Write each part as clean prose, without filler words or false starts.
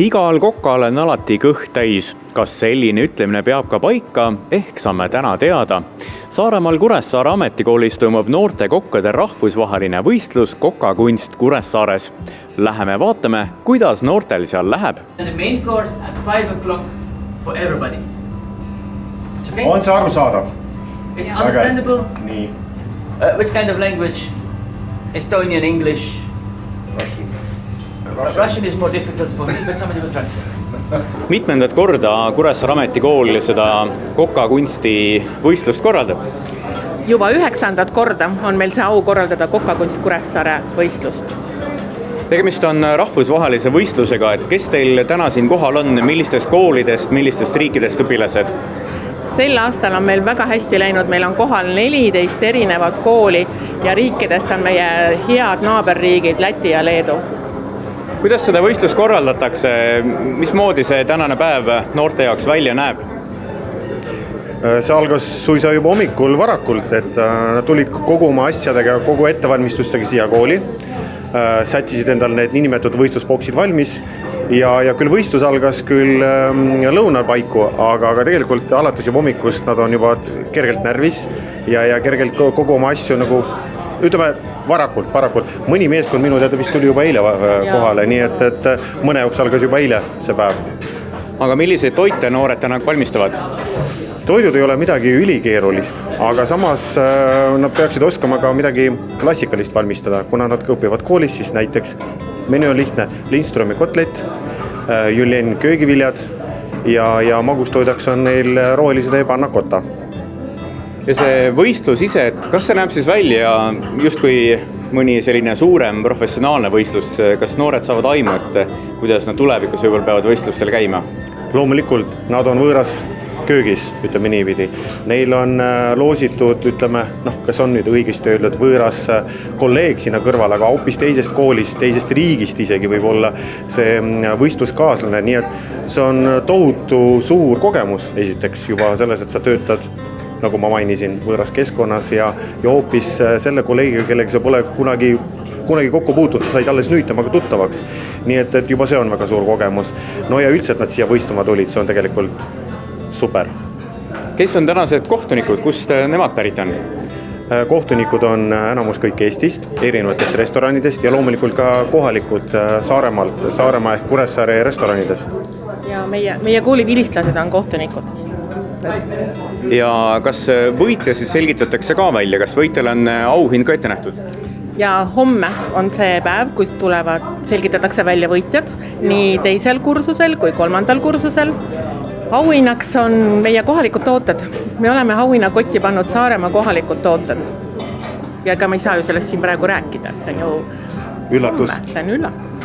Igal kokal on alati kõht täis. Kas selline ütlemine peab ka paika? Ehk saame täna teada. Saaremaal Kuressaare ametikoolis toimub noorte kokkade rahvusvaheline võistlus Kokakunst Kuressaares. Läheme vaatame, kuidas noortel seal läheb. The main course at 5 o'clock for everybody. It's okay? On see arusaadav? It's understandable? Nii. Which kind of language? Estonian, English? Russian is more difficult for me, but somebody will translate. Mitmendat korda Kuressaare ametikool seda Kokakunsti võistlust korraldab? Juba 9. korda on meil see au korraldada Kokakunst Kuressaare võistlust. Tegemist on rahvusvahelise võistlusega, et kes teil täna siin kohal on, millistest koolidest, millistest riikidest õpilased? Sel aastal on meil väga hästi läinud, meil on kohal 14 erinevat kooli ja riikidest on meie head naaberriigid Läti ja Leedu. Kuidas seda võistlust korraldatakse? Mismoodi see tänane päev noorte jaoks välja näeb? See algas suisa juba hommikul varakult, et nad tulid kogu oma asjadega, kogu ettevalmistustega siia kooli. Sättisid endal need niinimetatud võistlusboksid valmis ja küll võistlus algas küll lõunal paiku, aga tegelikult alates juba hommikust nad on juba kergelt närvis ja kergelt kogu oma asju nagu ütleme varakult. Mõni meeskond minu teada vist tuli juba eile kohale, nii et mõne jaoks algas juba eile see päev. Aga milliseid toite noored täna valmistavad? Toidud ei ole midagi ülikeerulist, aga samas nad peaksid oskama ka midagi klassikalist valmistada. Kuna nad õpivad koolis, siis näiteks menü on lihtne. Lindströmi kotlet, Julien köögiviljad ja magustoidaks on neil rohelised ja pannakota. Ja see võistlus ise, et kas see näeb siis välja justkui mõni selline suurem professionaalne võistlus? Kas noored saavad aimu, et kuidas nad tulevikus võib-olla peavad võistlustel käima? Loomulikult, nad on võõras köögis, ütleme niipidi. Neil on loositud, ütleme, kas on nüüd õigesti öeldud, võõras kolleeg sinna kõrval, aga hoopis teisest koolist, teisest riigist isegi võib olla see võistluskaaslane. Nii et see on tohutu suur kogemus esiteks juba selles, et sa töötad, nagu ma mainisin, võõras keskkonnas ja hoopis selle kolleegiga, kellega sa pole kunagi kokku puutud, sa said alles nüüd temaga tuttavaks. Nii et juba see on väga suur kogemus. No ja üldse, et nad siia võistlema tulid, see on tegelikult super. Kes on tänased kohtunikud, kust nemad pärit on? Kohtunikud on enamus kõik Eestist, erinevatest restoranidest ja loomulikult ka kohalikud Saaremaalt, Saaremaa ehk Kuressaare restoranidest. Ja meie kooli vilistlased on kohtunikud. Ja kas võitja siis selgitatakse ka välja? Kas võitjal on auhind ka ette nähtud? Ja homme on see päev, kus selgitatakse välja võitjad nii teisel kursusel kui 3. kursusel. Auhinnaks on meie kohalikud tooted. Me oleme auhinnakotti pannud Saaremaa kohalikud tooted. Ja ega me ei saa ju sellest siin praegu rääkida, et see on ju üllatus. See on üllatus.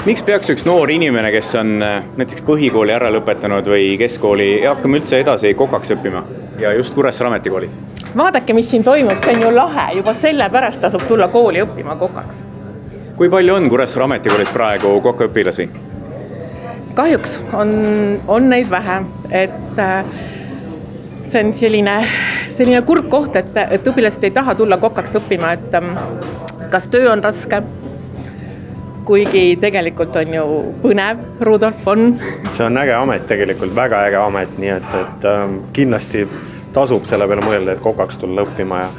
Miks peaks üks noor inimene, kes on näiteks põhikooli ära lõpetanud või keskkooli, hakkame üldse edasi kokaks õppima ja just Kuressaare ametikoolis? Vaadake, mis siin toimub, see on ju lahe. Juba selle pärast tasub tulla kooli õppima kokaks. Kui palju on Kuressaare ametikoolis praegu kokaõpilasi? Kahjuks on neid vähe, et see on selline kurb koht, et õpilased ei taha tulla kokaks õppima, et kas töö on raske, kuigi tegelikult on ju põnev, Rudolf on. See on äge amet tegelikult, väga äge amet, nii et kindlasti tasub selle peale mõelda, et kokaks tulla õppima ja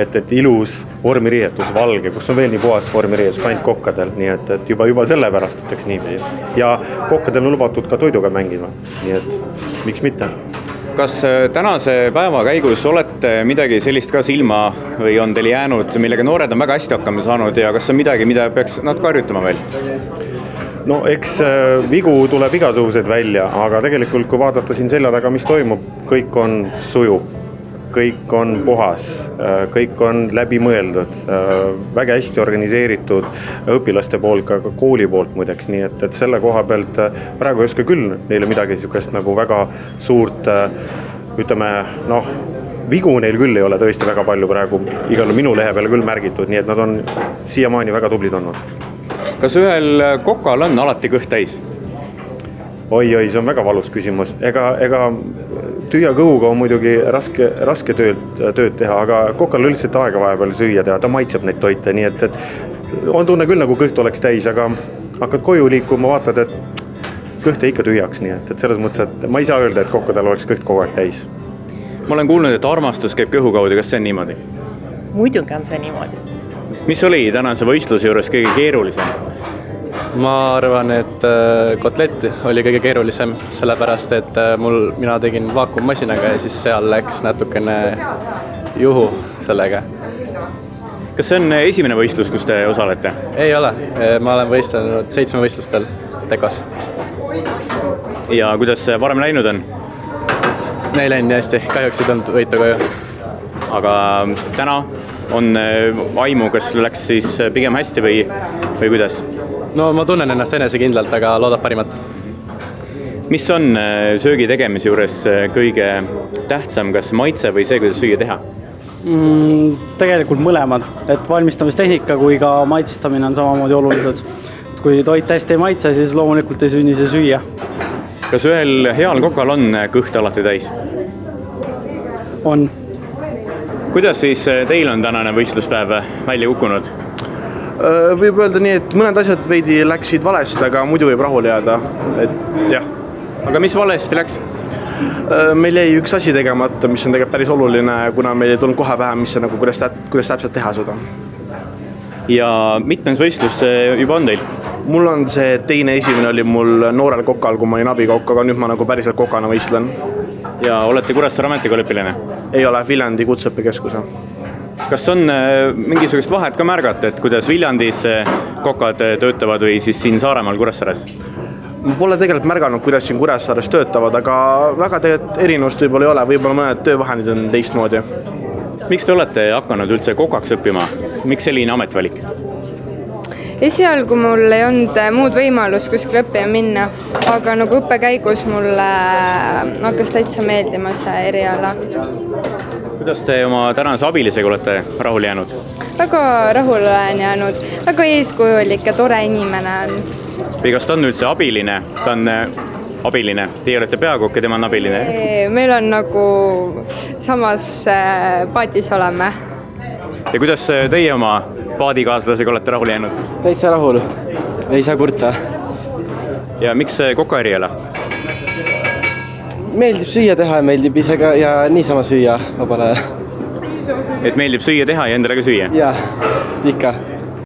et ilus vormiriietus, valge, kus on veel nii puhas vormiriietus, ainult kokkadel, nii et juba selle pärast ütleks niipidi. Ja kokkadel on lubatud ka toiduga mängida, nii et miks mitte? Kas tänase päeva käigus olete midagi sellist ka silma või on teil jäänud, millega noored on väga hästi hakkama saanud ja kas on midagi, mida peaks nad karjutama veel? No eks vigu tuleb igasuguseid välja, aga tegelikult kui vaadata siin selja taga, mis toimub, kõik on suju, kõik on puhas, kõik on läbi mõeldud, väga hästi organiseeritud õpilaste poolt, ka kooli poolt muideks, nii et selle koha pealt praegu ei oska küll neile midagi niisugust nagu väga suurt, ütleme, vigu neil küll ei ole tõesti väga palju praegu igal minu lehe peale küll märgitud, nii et nad on siiamaani väga tublid olnud. Kas ühel kokal on alati kõht täis? Oi, see on väga valus küsimus. Ega tüüa kõhuga on muidugi raske tööd teha, aga kokal üldiselt aega vahepeal süüa teha, ta maitseb neid toite, nii et on tunne küll nagu kõht oleks täis, aga hakkad koju liikuma, vaatad, et kõht jäi ikka tühjaks, nii et selles mõttes, et ma ei saa öelda, et kokkadel oleks kõht kogu aeg täis. ma olen kuulnud, et armastus käib kõhu kaudu, kas see on niimoodi? muidugi on see niimoodi. mis oli tänase võistluse juures kõige keerulisem? ma arvan, et kotlett oli kõige keerulisem, sellepärast et mina tegin vaakummasinaga ja siis seal läks natukene juhu sellega. kas see on esimene võistlus, kus te osalete? Ei ole, ma olen võistelnud 7 võistlustel Tekos. ja kuidas see varem läinud on? Neil läinud nii hästi, kahjuks ei tulnud võitu koju. aga täna on aimu, kas läks siis pigem hästi või kuidas? No ma tunnen ennast enesekindlalt, aga loodab parimat. mis on söögi tegemise juures kõige tähtsam, kas maitse või see, kuidas süüa teha? Tegelikult mõlemad, et valmistamistehnika kui ka maitsestamine on samamoodi olulised. Kui toit hästi ei maitse, siis loomulikult ei sünni see süüa. kas ühel heal kokal on kõht alati täis? On. kuidas siis teil on tänane võistluspäev välja kukkunud? Võib öelda nii, et mõned asjad veidi läksid valesti, aga muidu võib rahule jääda, et jah. aga mis valesti läks? Meil jäi üks asi tegemata, mis on tegelikult päris oluline, kuna meil ei tulnud kohe pähe, mis on, kuidas täpselt teha seda. ja mitmes võistlus see juba on teil? Mul on see esimene oli mul noorel kokal, kui ma olin abikokk, aga nüüd ma nagu päriselt kokana võistlen. ja olete Kuressaare Ametikooli õpilane? Ei ole, Viljandi Kutseõppekeskuse. kas on mingisugust vahet ka märgata, et kuidas Viljandis kokad töötavad või siis siin Saaremaal Kuressaares? Ma pole tegelikult märganud, kuidas siin Kuressaares töötavad, aga väga tegelikult erinevust võib-olla ei ole, võib-olla mõned töövahendid on teistmoodi. miks te olete hakanud üldse kokaks õppima? miks selline ametvalik? Esialgu mul ei olnud muud võimalust kuskil õppima minna, aga nagu õppe käigus mulle hakkas täitsa meeldima see eriala. kuidas te oma tänase abilisega olete rahule jäänud? Väga rahule olen jäänud, väga eeskujulik ja tore inimene on. või kas ta on üldse abiline? ta on abiline, teie olete peakokk ja tema on abiline? Meil on nagu samas paadis oleme. ja kuidas teie oma paadikaaslasega olete rahule jäänud? Täitsa rahul, ei saa kurta. ja miks see koka eriala? Meeldib süüa teha ja meeldib ise ka ja niisama süüa vabal ajal. et meeldib süüa teha ja endale ka süüa? Jaa, ikka.